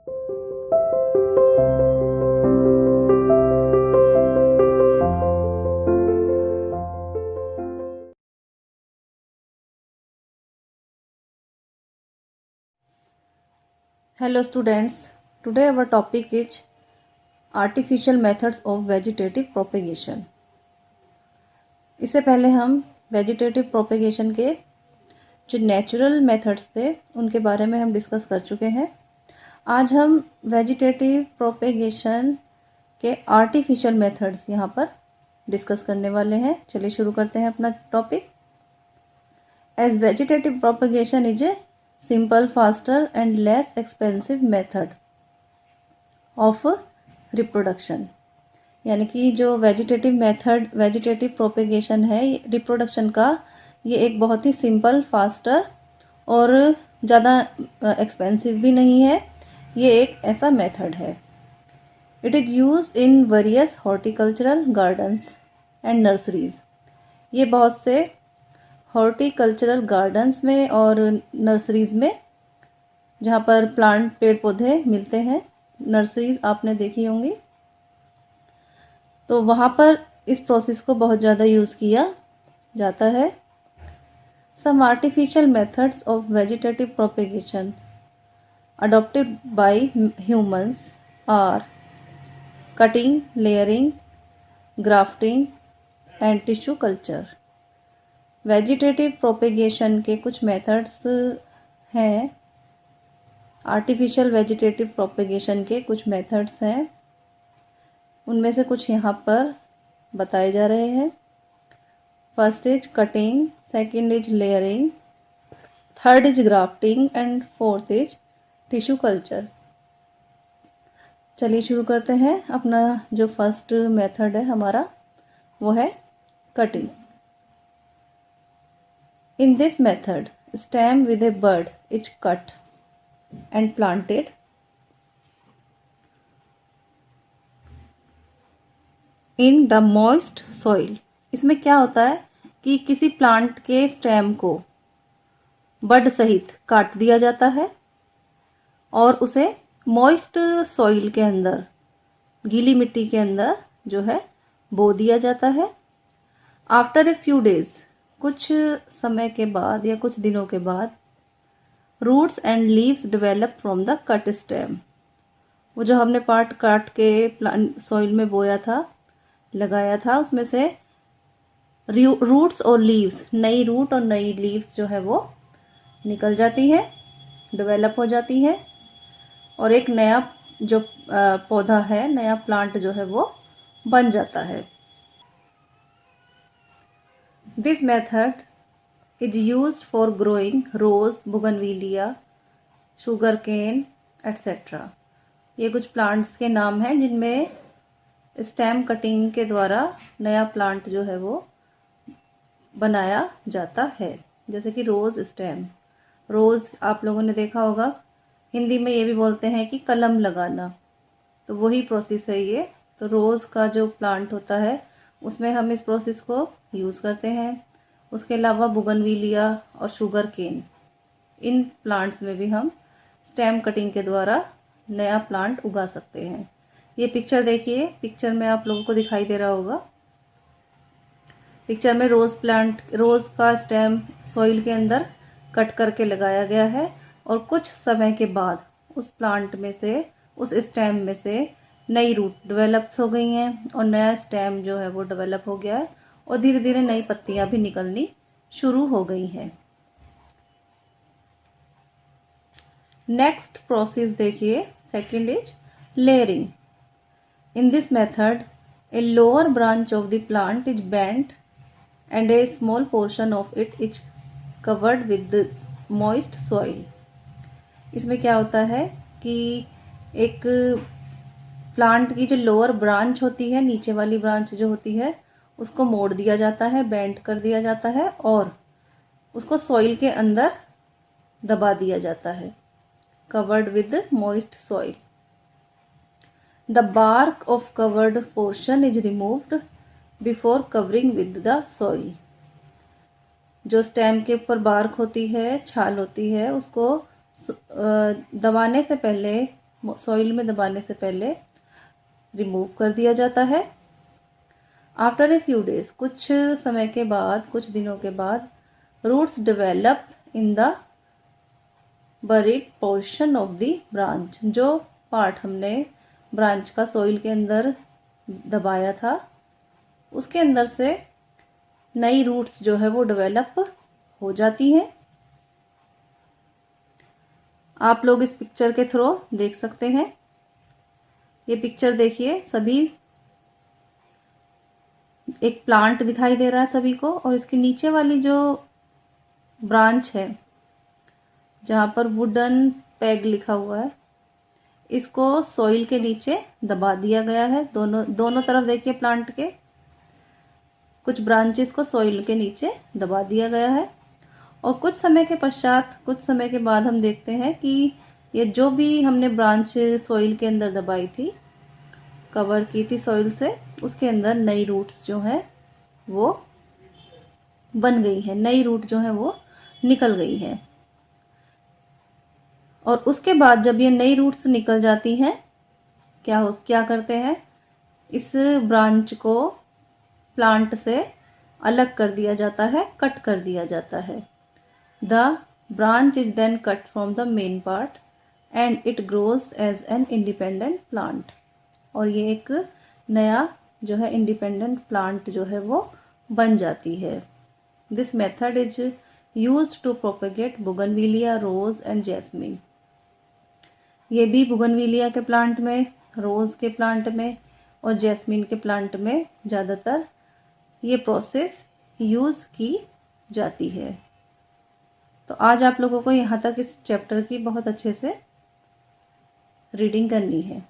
Hello students, today our topic is artificial methods of vegetative propagation। इससे पहले हम vegetative propagation के जो नेचुरल मेथड्स थे उनके बारे में हम डिस्कस कर चुके हैं। आज हम वेजिटेटिव प्रोपेगेशन के आर्टिफिशियल मेथड्स यहाँ पर डिस्कस करने वाले हैं। चलिए शुरू करते हैं अपना topic. As vegetative propagation is a simple, faster and less expensive method of reproduction। यानी कि जो वेजिटेटिव प्रोपेगेशन है रिप्रोडक्शन का, ये एक बहुत ही सिंपल, फास्टर और ज़्यादा एक्सपेंसिव भी नहीं है। ये एक ऐसा मेथड है। It is use in various horticultural gardens and nurseries. ये बहुत से हॉर्टिकल्चरल गार्डन्स में और नर्सरीज में, जहाँ पर प्लांट पेड़ पौधे मिलते हैं, नर्सरीज आपने देखी होंगी, तो वहाँ पर इस प्रोसेस को बहुत ज़्यादा यूज़ किया जाता है। Some artificial methods of vegetative propagation adopted by humans are cutting, layering, grafting and tissue culture. Vegetative propagation के कुछ मेथड्स हैं, आर्टिफिशियल वेजिटेटिव प्रोपेगेशन के कुछ मेथड्स हैं। उनमें से कुछ यहाँ पर बताए जा रहे हैं। First is cutting, second is layering, third is grafting and fourth is tissue culture. चलिए शुरू करते हैं। अपना जो फर्स्ट मेथड है हमारा, वो है cutting. In this method, stem with a bud is cut and planted in the moist soil। इसमें क्या होता है कि किसी प्लांट के स्टेम को बड सहित काट दिया जाता है और उसे मॉइस्ट सॉइल के अंदर, गीली मिट्टी के अंदर जो है बो दिया जाता है। आफ्टर ए फ्यू डेज, कुछ समय के बाद या कुछ दिनों के बाद, roots and leaves develop from the cut stem. वो जो हमने पार्ट काट के प्लांट सॉइल में बोया था, लगाया था, उसमें से रूट्स और लीव्स, नई रूट और नई लीव्स जो है वो निकल जाती है, डेवलप हो जाती है और एक नया जो पौधा है, नया प्लांट जो है वो बन जाता है। This method is used for growing rose, bougainvillea, sugarcane, etc। ये कुछ प्लांट्स के नाम हैं जिनमें स्टेम कटिंग के द्वारा नया प्लांट जो है वो बनाया जाता है। जैसे कि रोज स्टेम। रोज आप लोगों ने देखा होगा, हिंदी में ये भी बोलते हैं कि कलम लगाना, तो वही प्रोसेस है ये। तो रोज का जो प्लांट होता है उसमें हम इस प्रोसेस को यूज़ करते हैं। उसके अलावा बुगनविलिया और शुगर केन, इन प्लांट्स में भी हम स्टेम कटिंग के द्वारा नया प्लांट उगा सकते हैं। ये पिक्चर देखिए, पिक्चर में आप लोगों को दिखाई दे रहा होगा। पिक्चर में रोज़ का स्टेम सॉइल के अंदर कट करके लगाया गया है और कुछ समय के बाद उस प्लांट में से, उस स्टेम में से नई रूट डेवलप्स हो गई हैं और नया स्टेम जो है वो डेवलप हो गया है और धीरे धीरे नई पत्तियां भी निकलनी शुरू हो गई हैं। नेक्स्ट प्रोसेस देखिए, second is layering. In this method a lower branch of the plant is bent and A small portion of it is covered with moist soil. इसमें क्या होता है कि एक प्लांट की जो लोअर ब्रांच होती है, नीचे वाली ब्रांच जो होती है, उसको मोड़ दिया जाता है, बेंड कर दिया जाता है और उसको सॉइल के अंदर दबा दिया जाता है, covered with moist soil. The bark of covered portion is removed before covering with the soil. जो स्टेम के ऊपर बार्क होती है, छाल होती है, उसको दबाने से पहले सॉइल में दबाने से पहले रिमूव कर दिया जाता है। आफ्टर ए फ्यू डेज, कुछ समय के बाद, कुछ दिनों के बाद, roots develop in the buried portion of the branch. जो पार्ट हमने ब्रांच का सॉइल के अंदर दबाया था, उसके अंदर से नई रूट्स जो है वो डेवलप हो जाती हैं। आप लोग इस पिक्चर के थ्रू देख सकते हैं। ये पिक्चर देखिए, सभी एक प्लांट दिखाई दे रहा है सभी को, और इसके नीचे वाली जो ब्रांच है जहां पर वुडन पैग लिखा हुआ है, इसको सॉइल के नीचे दबा दिया गया है। दोनों तरफ देखिए प्लांट के कुछ ब्रांचेस को सॉइल के नीचे दबा दिया गया है। और कुछ समय के पश्चात, कुछ समय के बाद हम देखते हैं कि ये जो भी हमने ब्रांच सॉइल के अंदर दबाई थी, कवर की थी सॉइल से, उसके अंदर नई रूट्स जो है वो बन गई है, नई रूट जो है वो निकल गई है। और उसके बाद जब ये नई रूट्स निकल जाती हैं, क्या करते हैं, इस ब्रांच को प्लांट से अलग कर दिया जाता है, कट कर दिया जाता है। The branch is then cut from the main part and it grows as an independent plant. और ये एक नया जो है इंडिपेंडेंट प्लांट जो है वो बन जाती है। This method is used to propagate bougainvillea, rose and jasmine. ये भी बुगनविलिया के प्लांट में, रोज के प्लांट में और जैस्मिन के प्लांट में ज़्यादातर ये प्रोसेस यूज़ की जाती है। तो आज आप लोगों को यहाँ तक इस चैप्टर की बहुत अच्छे से रीडिंग करनी है।